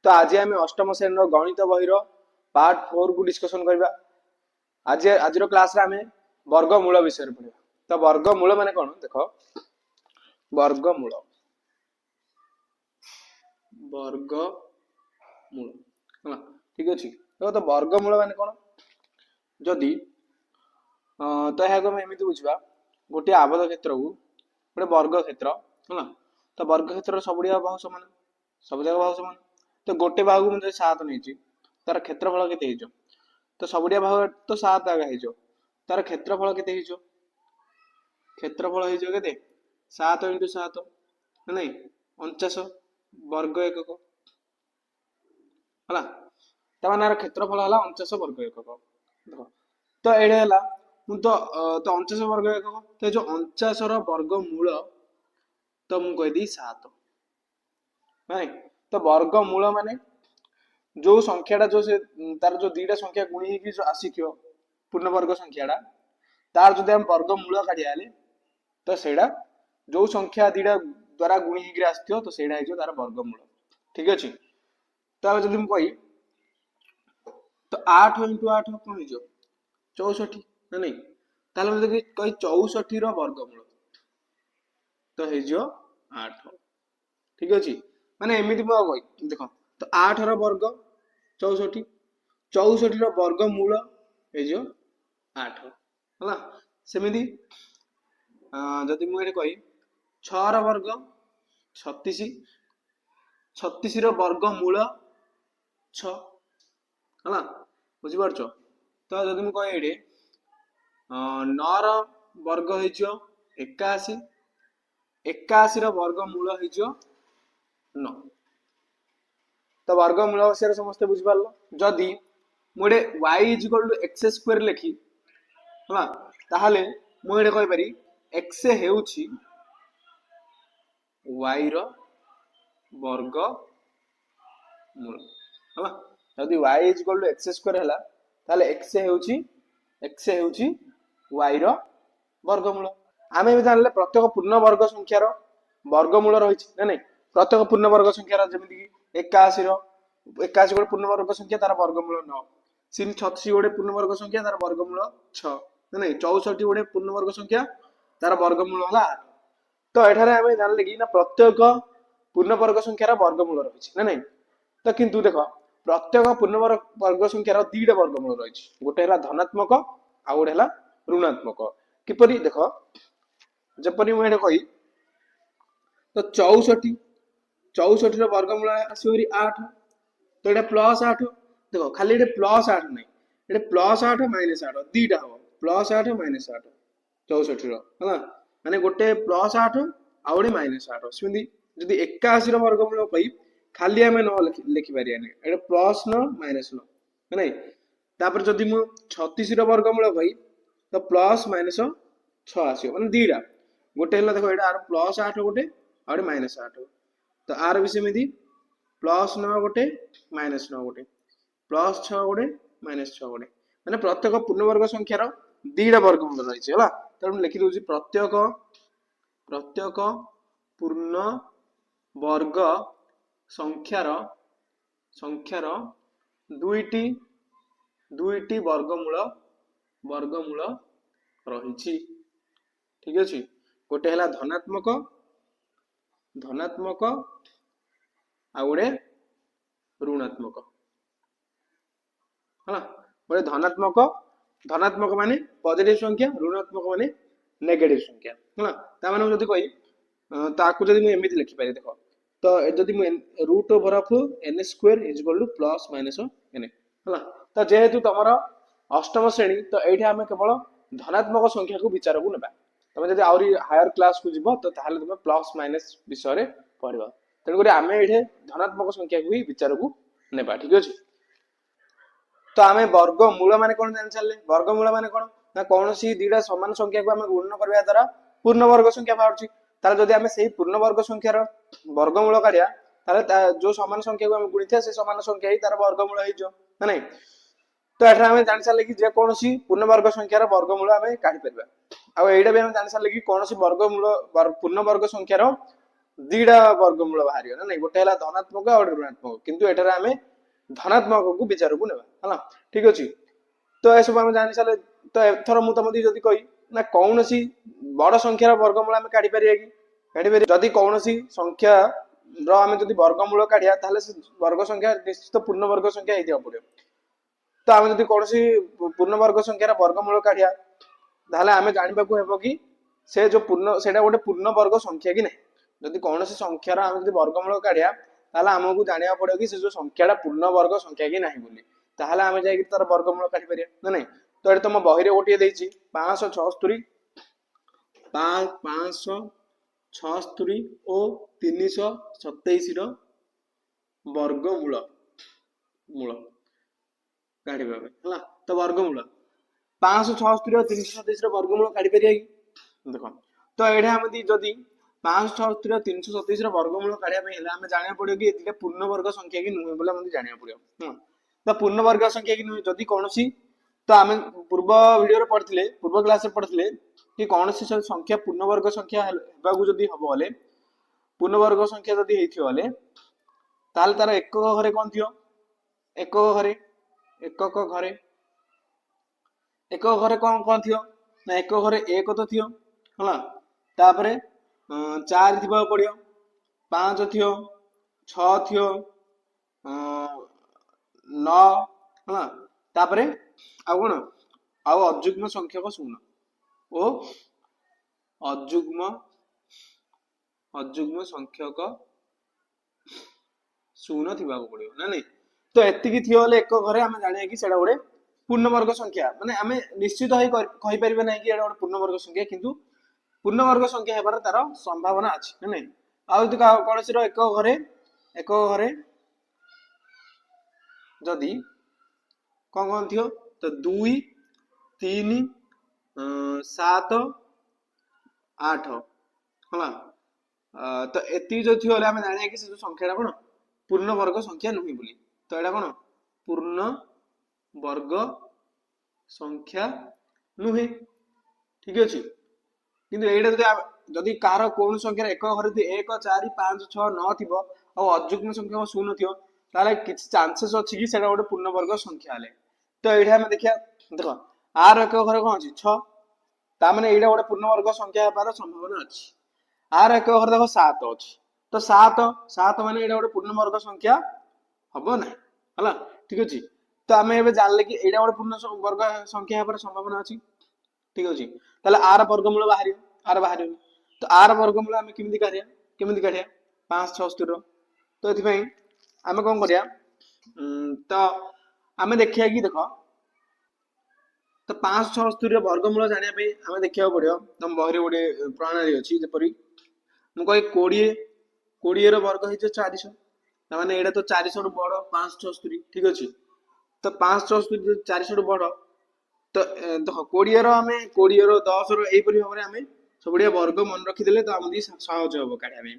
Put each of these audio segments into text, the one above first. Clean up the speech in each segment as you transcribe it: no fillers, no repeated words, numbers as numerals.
तो आज आम अष्टम श्रेणी गणित बहिर पार्ट 4 को डिस्कसन करबा। आज क्लास रे आमे वर्गमूल विषय पढ़ा। तो वर्गमूल माने कौन देख, वर्गमूल वर्गमूल ठीक अच्छे। तो वर्गमूल माने कौन जदि तो यह एमती बुझा गोटे आबद्ध क्षेत्र को गोटे वर्ग क्षेत्र है। तो वर्ग क्षेत्र सब बाहु समान, सब जगह बाहु समान। तो गोटे बाहु को 7 नहीं तार क्षेत्रफल केते हो, तो सबुडिया बाहु तो 7 आगे हो, तार क्षेत्रफल केते हो, क्षेत्रफल हो 7 × 7 नहीं 49 वर्ग एकक है। तार क्षेत्रफल है 49 वर्ग एकक। तो ये तो 49 वर्ग एकक, तो जो 49 वर्गमूल तो मुझे कहीदी 7 नहीं। तो वर्गमूल माने जो संख्याटा जो से तार जो दीटा संख्या गुणी की जो आसिक पूर्ण वर्ग संख्याटा तार जो हम वर्गमूल काढ़िया तो सेटा जो संख्या दीटा द्वारा गुणी होकर आसो तो सेटा हो तार वर्गमूल ठीक अच्छे। तो जब मुझे तो 8 × 8 कौन हो 64 ना नहीं, ताल मतलब कही 64 वर्गमूल तो हो 8 ठीक अच्छे। माने एमती मुझे देख तो 8 वर्ग 64, 64 वर्गमूल हो 8 है। सेमती जदि मुझे कही 6 वर्ग 36, 36 वर्गमूल 6 है बुझीपार। तो जदि मुझे कहे ये 9 वर्ग हो 81, 81 वर्गमूल हो 9। तो वर्गमूल विषय समस्त बुझीपार। जदि मुझे y = x² लिखी है ताहले मुझे कहीपरि x हेउछि y रो वर्गमूल है। जदि y = x² है ताहले x हेउछि y रो वर्गमूल। आमे भी जानले प्रत्येक पूर्ण वर्ग संख्यार वर्गमूल रही ना नहीं। प्रत्येक पूर्ण वर्ग संख्यार जमिति कि 81 गोटे पूर्ण वर्ग संख्या तार वर्गमूल 9, 36 गोटे पूर्ण वर्ग संख्या तार वर्गमूल 6 ना नहीं, 64 गोटे पूर्ण वर्ग संख्या तार वर्गमूल है 8। तो एठारे आमे जानले कि ना प्रत्येक पूर्ण वर्ग संख्यार वर्गमूल रही ना नहीं। तो किंतु देख प्रत्येक पूर्ण वर्ग संख्यार दीटा वर्गमूल रही, गोटे है धनात्मक आ गोटे है ऋणात्मक। किपरि देख जपरि मुझे कही तो 64 वर्गमूल आसो 8, तो ये +8 देख खाली ये +8 नहीं, ये +8 -8 दीटा हम +8 -8 64 है माने गोटे +8 आ गोटे -8 सेमती। जदि 81 वर्गमूल कही खाली आम 9 लिखिपारे ये +9 -9 है नहीं। तापर जदि मु 36 वर्गमूल कही तो +- 6 आसो माने दीटा गोटे है देख ये +8 गोटे और -8। तो आर भी सेमती +9 गोटे -9 गोटे +6 गोटे -6 गोटे माने प्रत्येक पूर्ण वर्ग संख्यार दीटा वर्गमूल रही है। तो लिखि दूसरी प्रत्येक पूर्ण वर्ग संख्यार दुईटी वर्गमूल रही ठीक अच्छे। गोटे है धनात्मक आ गोटे ऋणात्मक है। गोटे धनात्मक माने पॉजिटिव संख्या, ऋणात्मक माने नेगेटिव संख्या है। ता माने जदि कही ताकू जदि मु एमिति लिखि पारे देख तो जदि मु √n² = +- n है। तो जेहेतु तुमर अष्टम श्रेणी तो ये आम केवल धनात्मक संख्या को विचार को ना। तुम जब आहरी हायर क्लास को जीव तो ताहले तुम +- विषय पढ़। तेणुक आम ये धनात्मक संख्या को ही विचार को नेबा ठीक अच्छे। तो आम वर्गमूल माने कौन जान सारे, वर्गमूल माने कौन ना कौन सी दीटा समान संख्या को आम गुणन करने द्वारा पूर्ण वर्ग संख्या बाहर। ताले जदि आम से पूर्ण वर्ग संख्यार वर्गमूल काढ़िया ताले जो समान संख्या को आम गुणिथिया से समान संख्या ही तार वर्गमूल हो नहीं। तो एठार आम जान सारे कि जेकोसी पूर्ण वर्ग संख्यार वर्गमूल आम काढ़ी पार। आईटा भी आम जान सारे कि कौन वर्गमूल पूर्ण वर्ग संख्यार दुईटा वर्गमूल बाहर ना नहीं गोटे धनात्मक और ऋणात्मक किंतु एठारे आमे धनात्मक को विचार को नेबा है ठीक अछि तो ए सब हम जानि साले तो एथर मु तमदी जदी कहि ना कौनसी बड़ संख्यार वर्गमूल आमे काढी परिया कि काढी परिया जदी कौनसी संख्या रो आमे जदी वर्गमूल काढिया ताले से वर्ग संख्या निश्चित पूर्ण वर्ग संख्या हेदिया पड़ियो तो आमे जदी कौनसी पूर्ण वर्ग संख्यार वर्गमूल काढिया ताले आमे जानिबा को हेबो कि से जो पूर्ण सेटा गोटे पूर्ण वर्ग संख्या कि नहीं जदि कौन संख्यार आम जब वर्गमूल काढ़िया ताहले आमको जाना पड़ो कि से जो संख्याटा पूर्ण वर्ग संख्या कि नहीं बोली ताहले आमे जाई तार वर्गमूल काढ़ी परिया ना नहीं तो ये तुम बही गोटे देछि 576 576 और 327 रो वर्गमूल मूल काढ़ी है तो वर्गमूल 576 और 327 रो वर्गमूल काढ़ी परिया कि देखो तो एठे हम जदि 576 और 327 रो वर्गमूल काढ़िया पे हेला हमें जानिया पड़ियो कि एतिका पूर्ण वर्ग संख्या कि नुहे बोला हम जानिया पड़ियो तो पूर्ण वर्ग संख्या कि नुहे जदि कोनोसी तो आमे पूर्व वीडियो रे पढ़थिले पूर्व क्लास रे पढ़थिले कि कोनोसी संख्या पूर्ण वर्ग संख्या हेबागु जदि हबो बोले पूर्ण वर्ग संख्या जदि हेथियो बोले ताल तार एकक घरे कोन थियो एकक घरे कोन कोन थियो ना एक घरे एक तो थियो हला तापरे 4 थिबा पड़ियो 5 थियो 6 थियो 9 हला तापरे आ कोन आ अजुग्म संख्यक शून्य ओ अजुग्म संख्यक शून्य थिबा पड़ियो ना नहीं तो एतिकी थियो ले एक घरे हम जानिया कि सेडा गोटे पूर्ण वर्ग संख्या माने आमे निश्चित होई कहि परिबे नै कि एडा गोटे पूर्ण वर्ग संख्या किंतु पूर्ण वर्ग संख्या हेबार तार संभावना अछि नै आ यदि कोनोसी रो एक घरे जदि कोन कोन थियो तो 2 3 7 8 हला तो एति जो थियो हम जानिया कि से जो संख्याटा कोन पूर्ण वर्ग संख्या नुही बोली तो एडा कोन पूर्ण वर्ग संख्या नुहे ठीक अछि किंतु एडा जदि कार कोन संख्या एक घरे 1 4 5 6 9 थिबो आ अजुग्म संख्या शून्य थियो ताले किछ चांसेस अछि कि सेडा गोटे पूर्ण वर्ग संख्या हले तो एडा हम देखिया देखो आर एक घरे कोन अछि 6 ता माने एडा गोटे पूर्ण वर्ग संख्या हेबार संभावना अछि आर एक घरे देखो 7 अछि तो 7 माने एडा गोटे पूर्ण वर्ग संख्या हबो ना हला ठीक अछि तो आमे एबे जानले कि एडा गोटे पूर्ण वर्ग संख्या हेबार संभावना अछि ठीक अछि ताले आर वर्गमूल बाहरियो तो आर वर्गमूल आमे किमिति काढिया 576 रो तो एथि पई आमे कोन करिया तो आमे देखिया कि देखो तो 576 रो वर्गमूल जानिया पे आमे देखिया पड़ियो तम बहरी गोटे प्रणाली अछि जेपरि मु कहि 20 रो वर्ग हिच 400 माने एडा तो 400 रो बड़ 576 ठीक अछि तो 576 400 रो बड़ तो देखो 20 रो आमे 20 रो 10 रो एई परि हमरे आमे सबडिया वर्ग मन रखि देले तो आमे सहज होबो काढिया में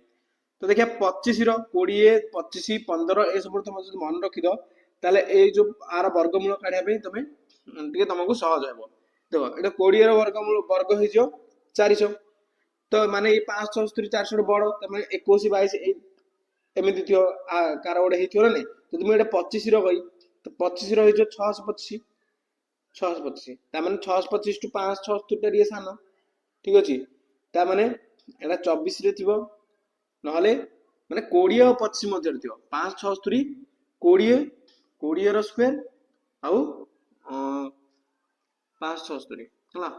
तो देखिया 25 रो 20 25 15 ए सब तुम जब मन रखि दो ताले ए जो आर वर्गमूल काढिया पे तमे टिके तुमको सहज हेबो देखो एटा 20 रो वर्गमूल वर्ग हे जो 400 तो माने ए 576 400 रो बड़ तमे 21 22 एमिति थियो कार गोटे हेथियो ना तो तुम एटा 25 रो गई तो 25 रो हे जो 625 ता माने 625 टू 576 टा रे सानो ठीक अछि ता माने एटा 24 रे थिबो नहले माने 20 और 25 मध्ये थिबो 576 20 रो स्क्वायर आउ 576 हला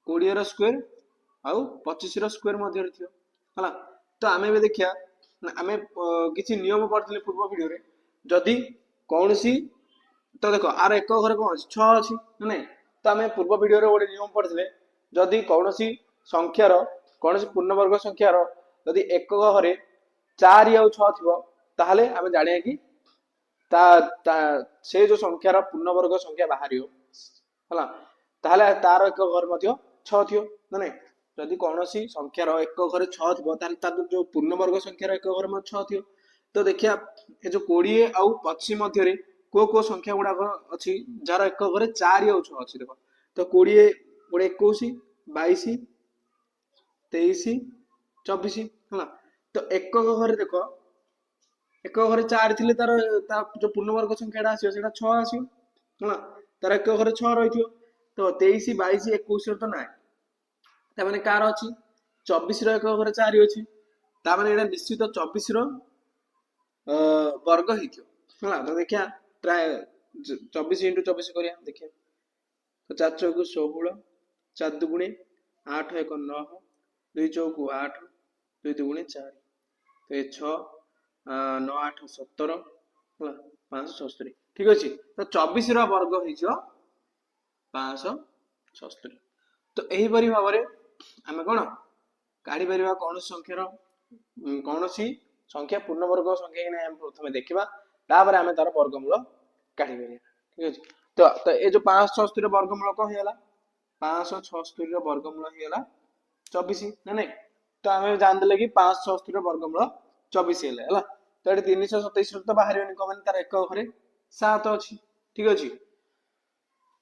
20 रो स्क्वायर आउ 25 रो स्क्वायर मध्ये थिबो हला तो आमे बे देखिया आमे किछि नियम पढथिले पूर्व वीडियो रे जदी कोनसी तो देखो आर एक घरे कोन 6 अछि नै तो आमे पूर्व वीडियो रे गोटे नियम पढथिले जदी कोनसी संख्यार कोनसी पूर्ण वर्ग संख्यार जदी एक घरे 4 या 6 थिबो ताहले आमे जानिया कि ता से जो संख्यार पूर्ण वर्ग संख्या बाहरियो हला ताहले तार एक घर मध्ये 6 थियो नै जदी कोनसी संख्यार एक घरे 6 थिबो ताहले ता जो पूर्ण वर्ग संख्यार एक घर मध्ये 6 थियो तो देखिया ए जो 20 आउ 25 मध्ये रे को संख्या गुडा अछि जार एक घरे 4 या 6 अछि देखो तो 20 गुडे 21 22 23 24 हला तो एकक घरे देख एक घरे 4 थिले तार जो पूर्णवर्ग संख्याटा आसीबो सेटा 6 आसीबो ହେଲା तार एक घरे 6 रहिथियो तो 23 22 21 तो ना ता माने कार अछि 24 रो एक घरे 4 अछि ता माने एटा निश्चित 24 रो वर्ग हिथियो होला तो देखिया ट्राय 24 * 24 करिया देखिया तो 4 चौक 16 4 दुगुणे 8 1 9 2 चौक 8 2 दुगुणे 4 तो ये 6 9 8 17 होला 576 ठीक अछि तो 24 रो वर्ग हिजो 576 तो एही परि भाबरे आमे कोन काढी परिबा कोन संख्यार कोनोसी संख्या पूर्णवर्ग संख्या कि हम प्रथमे देखिबा तापर आमे तार वर्गमूल काढी परिबा ठीक अछि तो ए जो 576 रो वर्गमूल को हेला 576 रो वर्गमूल हेला 24 ना नहीं तो आमे जान देले कि 576 रो वर्गमूल 24 हेला तो ये 327 तो बाहर कमेंट तार एक घरे 7 अछि ठीक अछि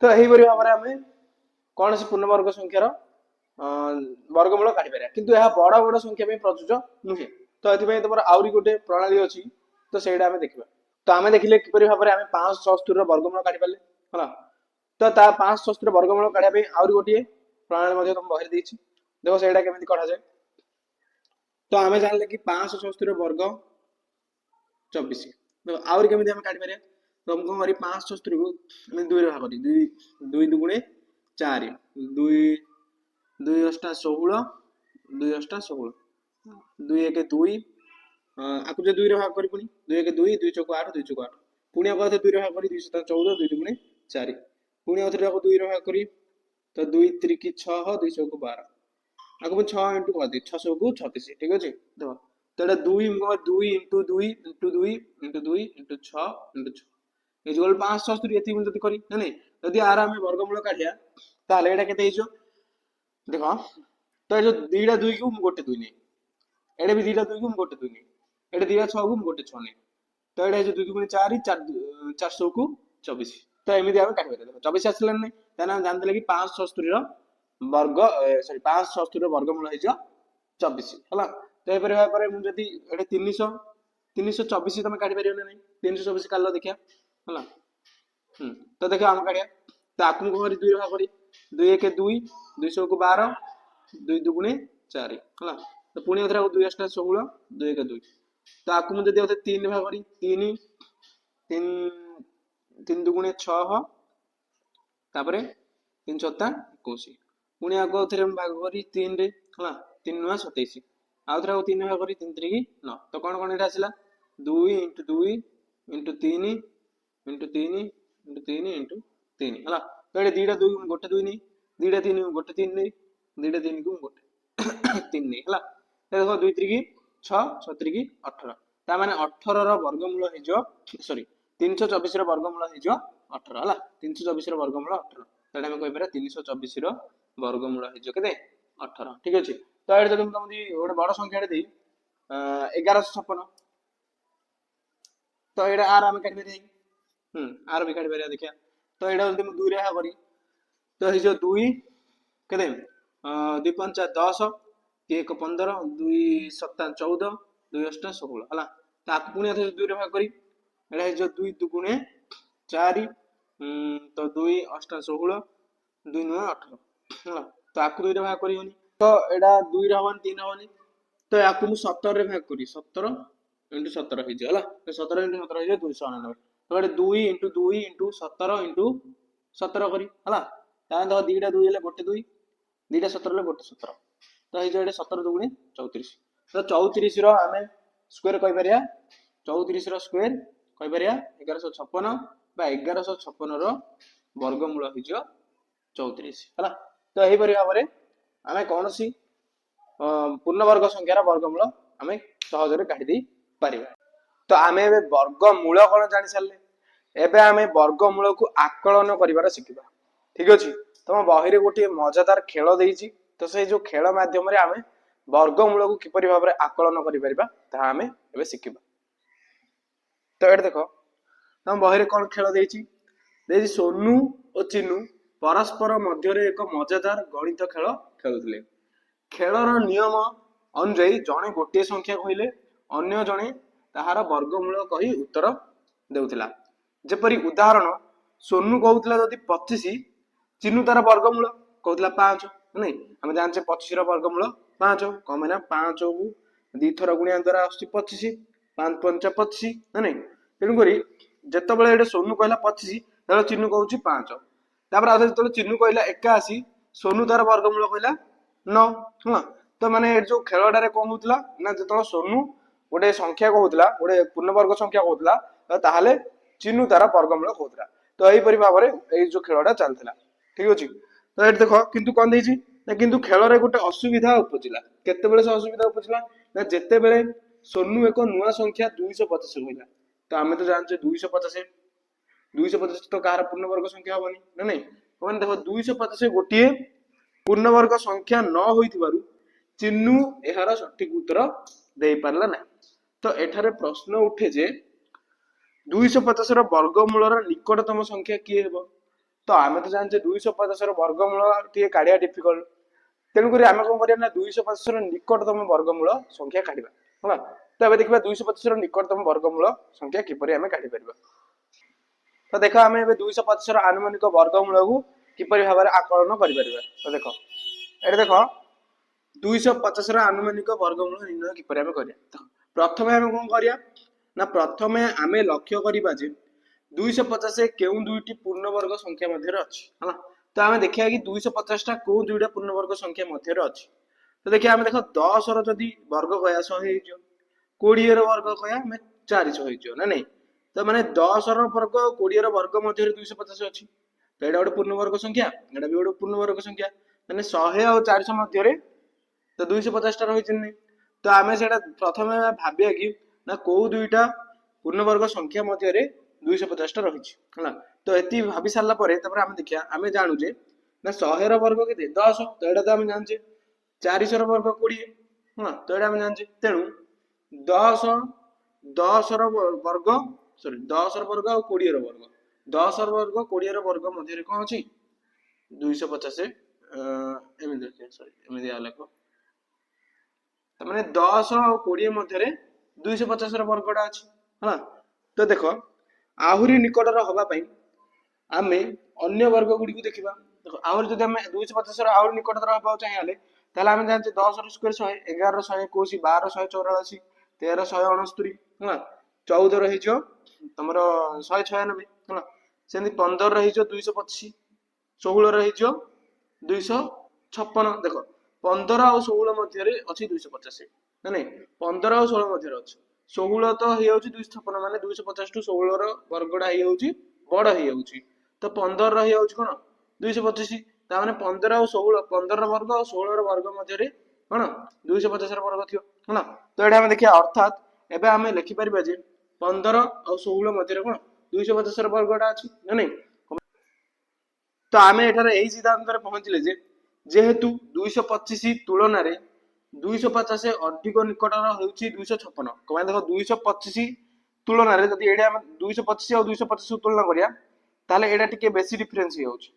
तो एही परि भाबरे आमे कोन से पूर्णवर्ग संख्यार वर्गमूल काढी पारे किंतु यह बड़ बड़ संख्या में प्रযোज्य नुहे तो एथि तमर आउरी गोटे प्रणाली अछि तो सेटा आमे देखिबा तो आमे देखिले किपरि भाबरे आमे 576 रो वर्गमूल काढी पाले होला तो ता 576 रो वर्गमूल काढिया पे आउरी गोटे प्रणाली मध्ये तुम बाहर देछि देखो सेटा केमिति काढा जाय तो आमे जानले कि 576 रो वर्ग 24 तो आउरी केमिति आमे काढी पारे तो हम को करी 576 को हम 2 रे भाग करी 2 2 दुगुणे 4 2 2 अष्टा 16 2 अष्टा 16 2 1 2 आकु जे 2 रे भाग करी पुनी 2 1 2 2 चौक 8 2 चौक 8 पुनी आकु 2 रे भाग करी 2 7 14 2 दुगुणे 4 पुनी आथरे आकु 2 रे भाग करी तो 2 3 की 6 2 चौक 12 आकु 6 * कर दी 600 को 36 ठीक अछि देखो तो एटा 2 2 * 2 * 2 * 2 * 6 * 6 इक्वल 576 एति जति करी ना नहीं यदि आर हम वर्गमूल काढिया ताले एटा केते हिजो देखो तो जो 2 टा 2 को गोटे 2 नै एडे भी 2 टा 2 को गोटे 2 नै एडे 2 टा 6 को गोटे 6 नै तो एडे जो 2 2 4 400 को 24 तो एमिति हम काढबे देखो 24 आसलन नै ताना हम जान देले कि 576 रो वर्ग सॉरी 576 रो वर्गमूल हिजो 24 हला तो ए परे परे मु जदी एडे 300 324 तमे काढी परियो नै 324 काढलो देखिया हला तो देखो हम काढिया तो आकु को करी 2 रे भाग करी 2 1 2 200 को 12 2 दुगुणे 4 हला तो पुणी अथरा 2 अष्टा 16 2 1 2 तो आकु मु जदी अथे 3 भाग करी 3 3 3 दुगुणे 6 तापरे 3 7 21 पुणी आकु अथरे भाग करी 3 रे हला 3 9 27 आउथरा 3 भाग करी 3 3 9 तो कोन कोन एटा आसिला 2 * 2 * 3 * 3 * 3 * 3 हला तो एडे 2 टा 2 गोटे 2 नै 2 टा 3 गोटे 3 नै 2 टा 3 को गोटे 3 नै हला देखो 2 3 की 6 6 3 की 18 ता माने 18 रो वर्गमूल हिजो सॉरी 324 रो वर्गमूल हिजो 18 हला 324 रो वर्गमूल 18 तडे हम कहि पारे 324 रो वर्गमूल हिजो केते 18 ठीक अछि तो एडे जदि हम गोटे बड़ संख्या रे देई 1156 तो एडे आर हम काढि पारे आर भी काढि पारे देखिया तो एडा जदि हम 2 रे हा करी तो हिजो 2 केते 2 5 10 1 15 2 7 14 2 8 16 हला ताकु पुणी अथे 2 रे भाग करी एडा हिजो 2 दुगुणे 4 तो 2 8 16 2 9 18 हला तो आकु 2 रे भाग करी होनी तो एडा 2 रे हवन 3 हवनी तो आकु मु 17 रे भाग करी 17 * 17 हिजो हला तो 17 * 17 हिजो 299 तो एडे 2 * 2 * 17 * 17 करी हला ता देखो 2 टा 2 हेले गोटे 2 2 टा 17 हेले गोटे 17 तो हिजो एडे 17 दुगुणे 34 तो 34 रो हमें स्क्वायर कहि परिया 34 रो स्क्वायर कहि परिया 1156 बा 1156 रो वर्गमूल हिजो 34 हला तो एही परि भाबरे हमें कोनोसी पूर्णवर्ग संख्यार वर्गमूल हमें सहज रे काढी दै परिबा तो आमे एबे वर्गमूल कोन जानि सारले एबे आमे वर्गमूल को आकलन करिवार शिखिबा ठीक अछि तम बही रे गोटे मजादार खेल देइछि तो से जो खेल माध्यम रे आमे वर्गमूल को किपरि भाबरे आकलन करि परिबा ता आमे एबे शिखिबा तो एट देखो तम बही रे कोन खेल देइछि सोनू और चिन्नू परस्पर मध्य रे एक मजादार गणित खेल खेलुथले खेलर नियम ଅନୁଯାୟୀ ଜଣେ ଗୋଟିଏ ସଂଖ୍ୟା କହିଲେ ଅନ୍ୟ ଜଣେ ତାହାର ବର୍ଗମୂଳ କହି ଉତ୍ତର ଦେଉଥିଲା। ଯେପରି ଉଦାହରଣ ସୋନୁ କହୁଥିଲା ଯଦି 25 ଚିନୁ ତାର ବର୍ଗମୂଳ କହୁଥିଲା 5 ନାଇଁ ଆମେ ଜାଣିଛେ 25 ର ବର୍ଗମୂଳ 5 କଣ ପାଇଁ ନା 5 କୁ 2 ଥର ଗୁଣିଆ ଦ୍ୱାରା ଆସୁଛି 25 5 5 25 ନାଇଁ ତେଣୁକରି ଯେତେବେଳେ ଏଠି ସୋନୁ କହିଲା 25 ତାହେଲେ ଚିନୁ କହୁଛି 5 ତାପରେ ଆଉ ଯେତେବେଳେ ଚିନୁ କହିଲା 81 ସୋନୁ ତାର ବର୍ଗମୂଳ କହିଲା 9 ହଁ ତ ମାନେ ଏଠି ଯୋଉ ଖେଳଟାରେ କଣ ହଉଥିଲା ନା ଯେତେବେଳେ ସୋନୁ ଗୋଟେ ସଂଖ୍ୟା କହୁଥିଲା ଗୋଟେ ପୂର୍ଣ୍ଣବର୍ଗ ସଂଖ୍ୟା କହୁଥିଲା ତାହେଲେ ଚିନୁ ତାର ବର୍ଗମୂଳ କହୁଥିଲା ତ ଏହିପରି ଭାବରେ ଏଇ ଯୋଉ ଖେଳଟା ଚାଲିଥିଲା ଠିକ ଅଛି ତ ଏଠି ଦେଖ କିନ୍ତୁ କଣ ଦେଇଛି ନା କିନ୍ତୁ ଖେଳରେ ଗୋଟେ ଅସୁବିଧା ଉପୁଜିଲା କେତେବେଳେ ସେ ଅସୁବିଧା ଉପୁଜିଲା ନା ଯେତେବେଳେ ସୋନୁ ଏକ ନୂଆ ସଂଖ୍ୟା 250 କହିଲା ତ ଆମେ ତ ଜାଣିଛେ 250 ତ କାହାର ପୂର୍ଣ୍ଣବର୍ଗ ସଂଖ୍ୟା ହବନି ନା ନାଇଁ ମାନେ ଦେଖ 250 ଗୋଟିଏ ପୂର୍ଣ୍ଣବର୍ଗ ସଂଖ୍ୟା ନ ହୋଇଥିବାରୁ ଚିନୁ ଏହାର ସଠିକ ଉତ୍ତର ଦେଇପାରିଲା ନାହିଁ ତ ଏଠାରେ ପ୍ରଶ୍ନ ଉଠେ ଯେ 250 ର ବର୍ଗମୂଳର ନିକଟତମ ସଂଖ୍ୟା କିଏ ହେବ ତ ଆମେ ତ ଜାଣିଛେ 250 ର ବର୍ଗମୂଳ ଟିକେ କାଢିବା ଡିଫିକଲ୍ଟ ତେଣୁକରି ଆମେ କଣ କରିବା ନା 250 ର ନିକଟତମ ବର୍ଗମୂଳ ସଂଖ୍ୟା କାଢିବା ହେଲା ତ ଏବେ ଦେଖିବା 225 ର ନିକଟତମ ବର୍ଗମୂଳ ସଂଖ୍ୟା କିପରି ଆମେ କାଢି ପାରିବା ତ ଦେଖ ଆମେ ଏବେ 225 ର ଆନୁମାନିକ ବର୍ଗମୂଳକୁ କିପରି ଭାବରେ ଆକଳନ କରିପାରିବା ତ ଦେଖ ଏଠି ଦେଖ 250 ର ଆନୁମାନିକ ବର୍ଗମୂଳ ନିର୍ଣ୍ଣୟ କିପରି ଆମେ କରିବା ପ୍ରଥମେ ଆମେ କଣ କରିବା ନା ପ୍ରଥମେ ଆମେ ଲକ୍ଷ୍ୟ କରିବା ଯେ 250 କେଉଁ ଦୁଇଟି ପୂର୍ଣ୍ଣବର୍ଗ ସଂଖ୍ୟା ମଧ୍ୟରେ ଅଛି ହେଲା ତ ଆମେ ଦେଖିବା କି 250 ଟା କୋଉ ଦୁଇଟା ପୂର୍ଣ୍ଣବର୍ଗ ସଂଖ୍ୟା ମଧ୍ୟରେ ଅଛି ତ ଦେଖିବା ଆମେ ଦେଖ 10 ର ଯଦି ବର୍ଗ କହିବା 100 ହେଇଯିବ 20 ର ବର୍ଗ କହିବା ଆମେ 400 ହେଇଯିବ ନା ନାଇଁ ତ ମାନେ 10 ର ବର୍ଗ 20 ର ବର୍ଗ ମଧ୍ୟରେ 250 ଅଛି ତ ଏଇଟା ଗୋଟେ ପୂର୍ଣ୍ଣବର୍ଗ ସଂଖ୍ୟା ଏଇଟା ବି ଗୋଟେ ପୂର୍ଣ୍ଣବର୍ଗ ସଂଖ୍ୟା ମାନେ 100 ଆଉ 400 ମଧ୍ୟରେ ତ 250 ଟା ରହିଛି ତ ଆମେ ସେଟା ପ୍ରଥମେ ଭାବିବା କି ନା କୋଉ ଦୁଇଟା ପୂର୍ଣ୍ଣବର୍ଗ ସଂଖ୍ୟା ମଧ୍ୟରେ 250 ଟା ରହିଛି ହେଲା ତ ଏତି ଭାବି ସାରିଲା ପରେ ତାପରେ ଆମେ ଦେଖିବା ଆମେ ଜାଣୁଛେ ନା 100 ର ବର୍ଗ କେତେ 10 ତ ଏଇଟା ତ ଆମେ ଜାଣିଛେ 400 ର ବର୍ଗ 20 ହଁ ତ ଏଇଟା ଆମେ ଜାଣିଛେ ତେଣୁ 10 ର ବର୍ଗ ସରି 10 ର ବର୍ଗ ଆଉ 20 ର ବର୍ଗ 10 ର ବର୍ଗ 20 ର ବର୍ଗ ମଧ୍ୟରେ କଣ ଅଛି 250 ଏମିତି ଲେଖ ତାମାନେ 10 ଆଉ 20 ମଧ୍ୟରେ 250 ର ବର୍ଗଟା ଅଛି ହେଲା ତ ଦେଖ ଆହୁରି ନିକଟର ହବା ପାଇଁ ଆମେ ଅନ୍ୟ ବର୍ଗ ଗୁଡିକୁ ଦେଖିବା ଦେଖ ଆହୁରି ଯଦି ଆମେ 250 ର ଆହୁରି ନିକଟତର ହବାକୁ ଚାହିଁଲେ ତାହେଲେ ଆମେ ଜାଣିଛେ 10 ର ସ୍କୋୟାର 100 11 ର 121 12 ର 184 13 ର 169 ହେଲା 14 ର ହେଇଯିବ ତମର 196 ହେଲା ସେମିତି 15 ର ହେଇଯିବ 225 16 ର ହେଇଯିବ 256 ଦେଖ 15 ଆଉ 16 ମଧ୍ୟରେ ଅଛି 250 ନା ନାଇଁ 15 ଆଉ 16 ମଧ୍ୟରେ ଅଛି 16 ତ ହେଇଯାଉଛି 256 ମାନେ 250 ଟୁ 16 ର ବର୍ଗଟା ହେଇଯାଉଛି ବଡ ହେଇଯାଉଛି ତ 15 ର ହେଇଯାଉଛି କଣ 225 ତା ମାନେ 15 ଆଉ 16 15 ର ବର୍ଗ ଆଉ 16 ର ବର୍ଗ ମଧ୍ୟରେ କଣ 250 ର ବର୍ଗ ଥିବ ହେଲା ତ ଏଟା ଆମେ ଦେଖିବା ଅର୍ଥାତ ଏବେ ଆମେ ଲେଖିପାରିବା ଯେ 15 ଆଉ 16 ମଧ୍ୟରେ କଣ 250 ର ବର୍ଗଟା ଅଛି ନା ନାଇଁ ତ ଆମେ ଏଠାରେ ଏହି ସିଦ୍ଧାନ୍ତରେ ପହଞ୍ଚିଲେ ଯେ ଯେହେତୁ 225 ତୁଳନାରେ 250 ଅଧିକ ନିକଟର ହେଉଛି 256 କଣ ଦେଖ 225 ତୁଳନାରେ ଯଦି ଏଇଟା ଆମେ 225 ଆଉ 250 ତୁଳନା କରିବା ତାହେଲେ ଏଇଟା ଟିକେ ବେଶୀ ଡିଫରେନ୍ସ ହେଇଯାଉଛି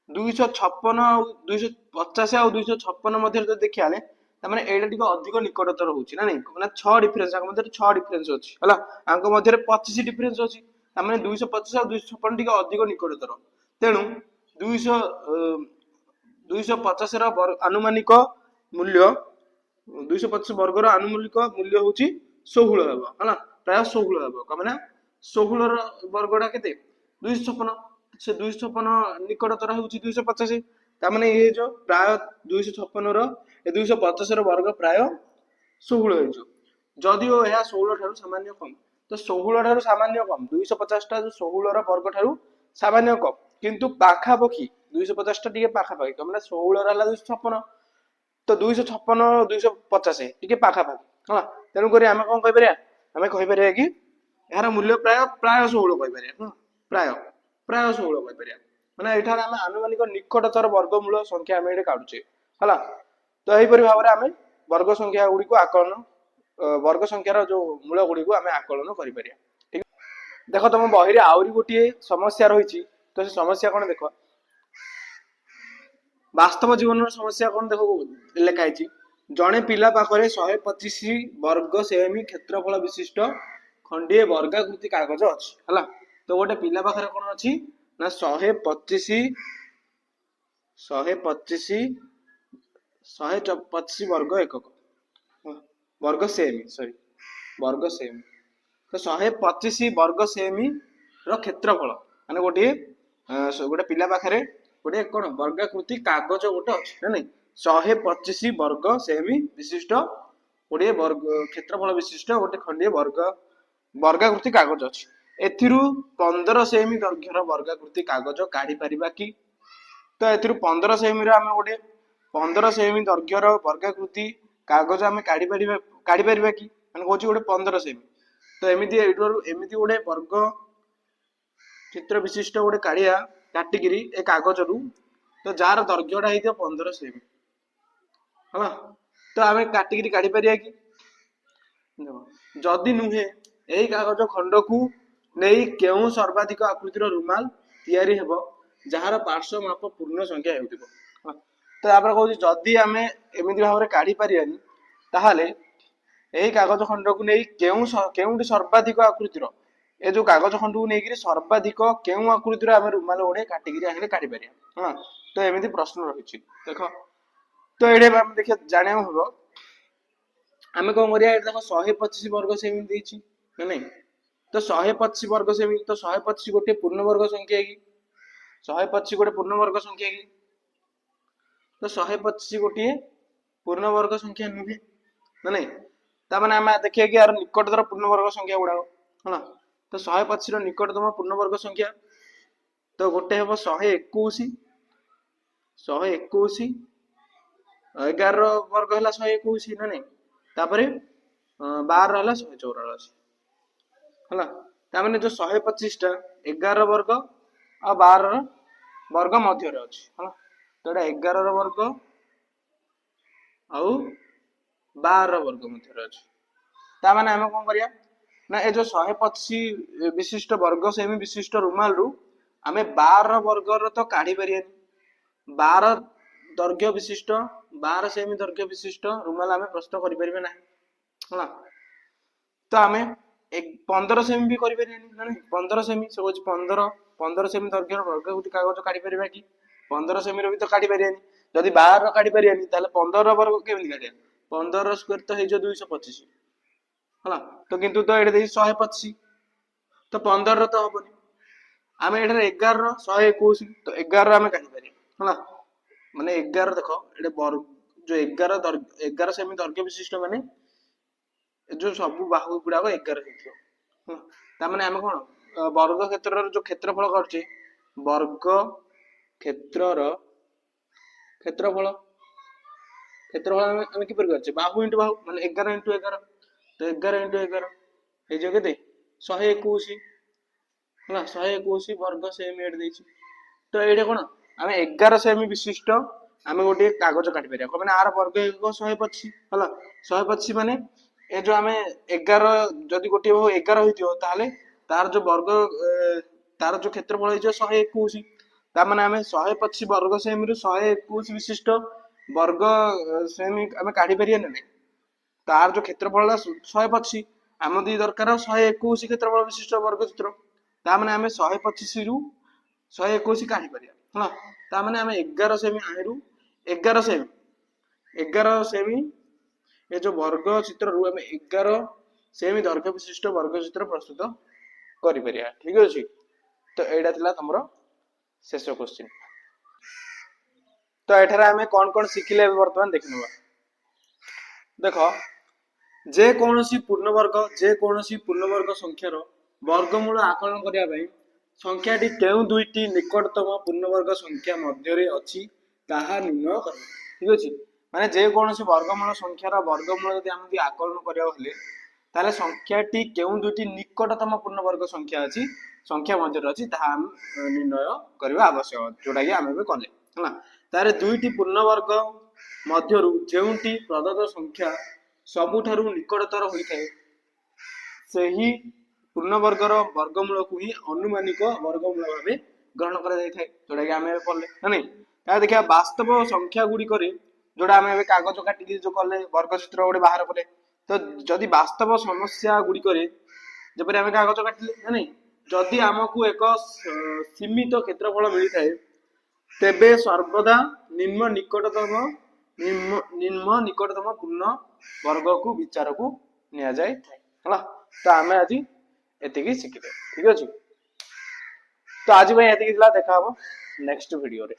256 ଆଉ 250 ଆଉ 256 ମଧ୍ୟରେ ଯଦି ଦେଖିବା ତାମାନେ ଏଇଟା ଟିକେ ଅଧିକ ନିକଟତର ହଉଛି ନା ନାଇଁ ମାନେ 6 ଡିଫରେନ୍ସ ଆଙ୍କ ମଧ୍ୟରେ 6 ଡିଫରେନ୍ସ ଅଛି ହେଲା ଆଙ୍କ ମଧ୍ୟରେ 25 ଡିଫରେନ୍ସ ଅଛି ତାମାନେ 225 ଆଉ 256 ଟିକେ ଅଧିକ ନିକଟତର ତେଣୁ 250 ର ଆନୁମାନିକ ମୂଲ୍ୟ 250 ବର୍ଗର ଆନୁମାନିକ ମୂଲ୍ୟ ହଉଛି 16 ହେବ ହେଲା ପ୍ରାୟ 16 ହେବ କଣ ନା 16 ର ବର୍ଗଟା କେତେ 256 ସେ 256 ନିକଟତର ହେଉଛି 250 ତାମାନେ ଇଏ ଯୋ ପ୍ରାୟ 256 ର 250 ର ବର୍ଗ ପ୍ରାୟ 16 ହେଇଯିବ ଯଦିଓ ଏହା 16 ଠାରୁ ସାମାନ୍ୟ କମ ତ 16 ଠାରୁ ସାମାନ୍ୟ କମ 250 ଟା 16 ର ବର୍ଗ ଠାରୁ ସାମାନ୍ୟ କମ କିନ୍ତୁ ପାଖାପାଖି 250 ଟା ଟିକେ ପାଖାପାଖି କମ ନା 16 ର ହେଲା 256 ତ 256 250 ଟିକେ ପାଖାପାଖି ହେଲା ତେଣୁକରି ଆମେ କଣ କହିପାରିବା ଆମେ କହିପାରିବା କି ଏହାର ମୂଲ୍ୟ ପ୍ରାୟ 16 କହିପାରିବା ପ୍ରାୟ 16 କହିପାରିବା ମାନେ ଏଠାରେ ଆମେ ଆନୁମାନିକ ନିକଟତର ବର୍ଗମୂଳ ସଂଖ୍ୟା ଆମେ ଏଠି କାଢୁଛେ ହେଲା ତ ଏହିପରି ଭାବରେ ଆମେ ବର୍ଗ ସଂଖ୍ୟା ଗୁଡିକୁ ଆକଳନ ବର୍ଗ ସଂଖ୍ୟାର ଯୋଉ ମୂଳ ଗୁଡିକୁ ଆମେ ଆକଳନ କରିପାରିବା ଠିକ ଦେଖ ତମ ବହିରେ ଆହୁରି ଗୋଟିଏ ସମସ୍ୟା ରହିଛି ତ ସେ ସମସ୍ୟା କଣ ଦେଖ ବାସ୍ତବ ଜୀବନର ସମସ୍ୟା କଣ ଦେଖ ଲେଖା ହେଇଛି ଜଣେ ପିଲା ପାଖରେ 125 ବର୍ଗ ସେମି କ୍ଷେତ୍ରଫଳ ବିଶିଷ୍ଟ ଖଣ୍ଡିଏ ବର୍ଗାକୃତି କାଗଜ ଅଛି ହେଲା। ତ ଗୋଟେ ପିଲା ପାଖରେ କଣ ଅଛି ନା 125 ବର୍ଗ ଏକକ ବର୍ଗ ସେମି ବର୍ଗ ସେମି। ତ 125 ବର୍ଗ ସେମି ର କ୍ଷେତ୍ରଫଳ ମାନେ ଗୋଟେ ପିଲା ପାଖରେ ଗୋଟେ କଣ ବର୍ଗାକୃତି କାଗଜ ଗୋଟେ ଅଛି ନା ନାଇଁ। 125 ବର୍ଗ ସେମି ବିଶିଷ୍ଟ ଗୋଟିଏ ବର୍ଗ କ୍ଷେତ୍ରଫଳ ବିଶିଷ୍ଟ ଗୋଟେ ଖଣ୍ଡିଏ ବର୍ଗାକୃତି କାଗଜ ଅଛି। ଏଥିରୁ 15 ସେମି ଦୈର୍ଘ୍ୟର ବର୍ଗାକୃତି କାଗଜ କାଢି ପାରିବା କି? ତ ଏଥିରୁ 15 ସେମି ର ଆମେ ଗୋଟେ 15 ସେମି ଦୈର୍ଘ୍ୟର ବର୍ଗାକୃତି କାଗଜ ଆମେ କାଢି ପାରିବା କି? ମାନେ କହୁଛି ଗୋଟେ 15 ସେମି। ତ ଏମିତି ଗୋଟେ ବର୍ଗ ଚିତ୍ର ବିଶିଷ୍ଟ ଗୋଟେ କାଟିକିରି ଏ କାଗଜରୁ ତ ଯାହାର ଦୈର୍ଘ୍ୟଟା ହେଇଥିବ 15 ସେମି ହେଲା। ତ ଆମେ କାଟିକିରି କାଢି ପାରିବା କି? ଯଦି ନୁହେଁ ଏହି କାଗଜ ଖଣ୍ଡକୁ ନେଇ କେଉଁ ସର୍ବାଧିକ ଆକୃତିର ରୁମାଲ ତିଆରି ହେବ ଯାହାର ପାର୍ଶ୍ୱ ମାପ ପୂର୍ଣ୍ଣ ସଂଖ୍ୟା ହେଉଥିବ। ତ ତାପରେ କହୁଛି ଯଦି ଆମେ ଏମିତି ଭାବରେ କାଢି ପାରିବାନି ତାହେଲେ ଏହି କାଗଜ ଖଣ୍ଡକୁ ନେଇ କେଉଁଠି ସର୍ବାଧିକ ଆକୃତିର ଏ ଯୋଉ କାଗଜ ଖଣ୍ଡକୁ ନେଇକିରି ସର୍ବାଧିକ କେଉଁ ଆକୃତିର ଆମେ ରୁମାଲ ଗୋଟେ କାଟିକିରି ଆଣିଲେ କାଢି ପାରିବା। ହଁ ତ ଏମିତି ପ୍ରଶ୍ନ ରହିଛି ଦେଖ। ତ ଏଇଟା ଆମେ ଦେଖିବା ଜାଣିବାକୁ ହବ ଆମେ କଣ କରିବା ଏଇଟା ଦେଖ 125 ବର୍ଗ ସେମି ଦେଇଛି ନା ନାଇଁ। ତ 125 ବର୍ଗ ସେମି ତ 125 ଗୋଟେ ପୂର୍ଣ୍ଣବର୍ଗ ସଂଖ୍ୟା କି? 125 ଗୋଟେ ପୂର୍ଣ୍ଣବର୍ଗ ସଂଖ୍ୟା କି? ତ 125 ଗୋଟିଏ ପୂର୍ଣ୍ଣବର୍ଗ ସଂଖ୍ୟା ନୁହେଁ ନା ନାଇଁ। ତାମାନେ ଆମେ ଦେଖିବା କି ଆର ନିକଟତର ପୂର୍ଣ୍ଣବର୍ଗ ସଂଖ୍ୟା ଗୁଡାକ ହେଲା। ତ 125 ର ନିକଟତମ ପୂର୍ଣ୍ଣବର୍ଗ ସଂଖ୍ୟା ତ ଗୋଟେ ହେବ 121 11 ବର୍ଗ ହେଲା 121 ନା ନାଇଁ। ତାପରେ 12 ହେଲା 184 ହେଲା। ତାମାନେ ଯୋଉ 125 ଟା 11 ବର୍ଗ ଆଉ 12 ବର୍ଗ ମଧ୍ୟରେ ଅଛି ହେଲା। ତ ଏଟା 11 ର ବର୍ଗ ଆଉ 12 ବର୍ଗ ମଧ୍ୟରେ ଅଛି। ତାମାନେ ଆମେ କଣ କରିବା ନା ଏ ଯୋଉ 125 ବିଶିଷ୍ଟ ବର୍ଗ ସେମି ବିଶିଷ୍ଟ ରୁମାଲ ରୁ ଆମେ 12 ବର୍ଗର ତ କାଢି ପାରିବାନି। 12 ଦୈର୍ଘ୍ୟ ବିଶିଷ୍ଟ 12 ସେମି ଦୈର୍ଘ୍ୟ ବିଶିଷ୍ଟ ରୁମାଲ ଆମେ ପ୍ରସ୍ତୁତ କରିପାରିବା ନାହିଁ ହେଲା। ତ ଆମେ 15 ସେମି ବି କରିପାରିବାନି ନା ନାହିଁ। 15 ସେମି ସେ ହଉଛି 15 ସେମି ଦୈର୍ଘ୍ୟର ବର୍ଗାକୃତି କାଗଜ କାଢି ପାରିବା କି? 15 ସେମି ର ବି ତ କାଢି ପାରିବାନି। ଯଦି 12 ର କାଢି ପାରିବାନି ତାହେଲେ 15 ର ବର୍ଗ କେମିତି କାଢିବା? 15 ର ସ୍କୋୟାର ତ ହେଇଯିବ 225 ହେଲା। ତ କିନ୍ତୁ ତ ଏଇଟା ଦେଇଛି 125 ତ 15 ର ତ ହବନି। ଆମେ ଏଠାରେ 11 ର 121 ତ 11 ର ଆମେ କାଢି ପାରିବା ହେଲା। ମାନେ 11 ଦେଖ ଏଟା ଯୋଉ 11 ସେମି ଦୈର୍ଘ୍ୟ ବିଶିଷ୍ଟ ମାନେ ଯୋଉ ସବୁ ବାହୁ ଗୁଡାକ 11 ହେଇଥିବ। ତାମାନେ ଆମେ କଣ ବର୍ଗ କ୍ଷେତ୍ରର ଯୋଉ କ୍ଷେତ୍ରଫଳ କରୁଛେ ବର୍ଗ କ୍ଷେତ୍ରର କ୍ଷେତ୍ରଫଳ ଆମେ କିପରି କରୁଛେ ବାହୁ ଇଣ୍ଟୁ ବାହୁ ମାନେ 11 ଇଣ୍ଟୁ 11 ତ 11 ଇଣ୍ଟୁ 11 ହେଇଯିବ କେତେ 121 ହେଲା। 121 ବର୍ଗ ସେମି ଏଠି ଦେଇଛି। ତ ଏଇଟା କଣ ଆମେ 11 ସେମି ବିଶିଷ୍ଟ ଆମେ ଗୋଟେ କାଗଜ କାଟି ପାରିବା ମାନେ ଆର ବର୍ଗ 125 ହେଲା। 125 ମାନେ ଏ ଯୋଉ ଆମେ 11 ଯଦି ଗୋଟିଏ ବାହୁ 11 ହେଇଥିବ ତାହେଲେ ତାର ଯୋଉ ବର୍ଗ ତାର ଯୋଉ କ୍ଷେତ୍ରଫଳ ହେଇଯିବ 121। ତାମାନେ ଆମେ 125 ବର୍ଗ ସେମି ରୁ 121 ବିଶିଷ୍ଟ ବର୍ଗ ସେମି ଆମେ କାଢି ପାରିବା ନା ନାଇଁ। ତାର ଯୋଉ କ୍ଷେତ୍ରଫଳ 125 ଆମ ଦି ଦରକାର 121 କ୍ଷେତ୍ରଫଳ ବିଶିଷ୍ଟ ବର୍ଗ ଚିତ୍ର। ତାମାନେ ଆମେ 125 ରୁ 121 କାଢି ପାରିବା ହେଲା। ତାମାନେ ଆମେ 11 ସେମି ଆଣିରୁ 11 ସେମି ଏ ଯୋଉ ବର୍ଗ ଚିତ୍ରରୁ ଆମେ 11 ସେମି ଦୈର୍ଘ୍ୟ ବିଶିଷ୍ଟ ବର୍ଗ ଚିତ୍ର ପ୍ରସ୍ତୁତ କରିପାରିବା। ଠିକ ଅଛି। ତ ଏଇଟା ଥିଲା ତମର ଶେଷ କ୍ୱେଶ୍ଚିନ୍। ତ ଏଠାରେ ଆମେ କଣ କଣ ଶିଖିଲେ ଏବେ ବର୍ତ୍ତମାନ ଦେଖିନେବା। ଦେଖ ଯେକୌଣସି ପୂର୍ଣ୍ଣବର୍ଗ ସଂଖ୍ୟାର ବର୍ଗମୂଳ ଆକଳନ କରିବା ପାଇଁ ସଂଖ୍ୟାଟି କେଉଁ ଦୁଇଟି ନିକଟତମ ପୂର୍ଣ୍ଣବର୍ଗ ସଂଖ୍ୟା ମଧ୍ୟରେ ଅଛି ତାହା ନିର୍ଣ୍ଣୟ କର। ଠିକ ଅଛି। ମାନେ ଯେକୌଣସି ବର୍ଗମୂଳ ସଂଖ୍ୟାର ବର୍ଗମୂଳ ଯଦି ଆମେ ଆକଳନ କରିବାକୁ ହେଲେ ତାହେଲେ ସଂଖ୍ୟାଟି କେଉଁ ଦୁଇଟି ନିକଟତମ ପୂର୍ଣ୍ଣବର୍ଗ ସଂଖ୍ୟା ମଧ୍ୟରେ ଅଛି ତାହା ଆମେ ନିର୍ଣ୍ଣୟ କରିବା ଆବଶ୍ୟକ, ଯୋଉଟା କି ଆମେ ଏବେ କଲେ ହେଲା। ତାହେଲେ ଦୁଇଟି ପୂର୍ଣ୍ଣବର୍ଗ ମଧ୍ୟରୁ ଯେଉଁଟି ପ୍ରଦତ୍ତ ସଂଖ୍ୟା ସବୁଠାରୁ ନିକଟତର ହୋଇଥାଏ ସେହି ପୂର୍ଣ୍ଣବର୍ଗର ବର୍ଗମୂଳକୁ ହିଁ ଅନୁମାନିକ ବର୍ଗମୂଳ ଭାବେ ଗ୍ରହଣ କରାଯାଇଥାଏ, ଯୋଉଟା କି ଆମେ ପଢିଲେ ନା ନାଇଁ। ତାହେଲେ ଦେଖିବା ବାସ୍ତବ ସଂଖ୍ୟା ଗୁଡିକରେ जोड़ा आम ए कागज काटिकी जो कले वर्ग चित्र गोटे बाहर कले तो जदि वास्तव समस्या गुड़िक जपरी आम कागज काटिले ना नहीं जदि आमको एक सीमित क्षेत्रफल मिलता है तेबे सर्वदा निम्न निकटतम निम्न निकटतम पूर्ण वर्ग को विचार को निया जाए है तो आम आज एति शिखिले ठीक अच्छे तो आज ये देखा हम नेक्स्ट वीडियो रे।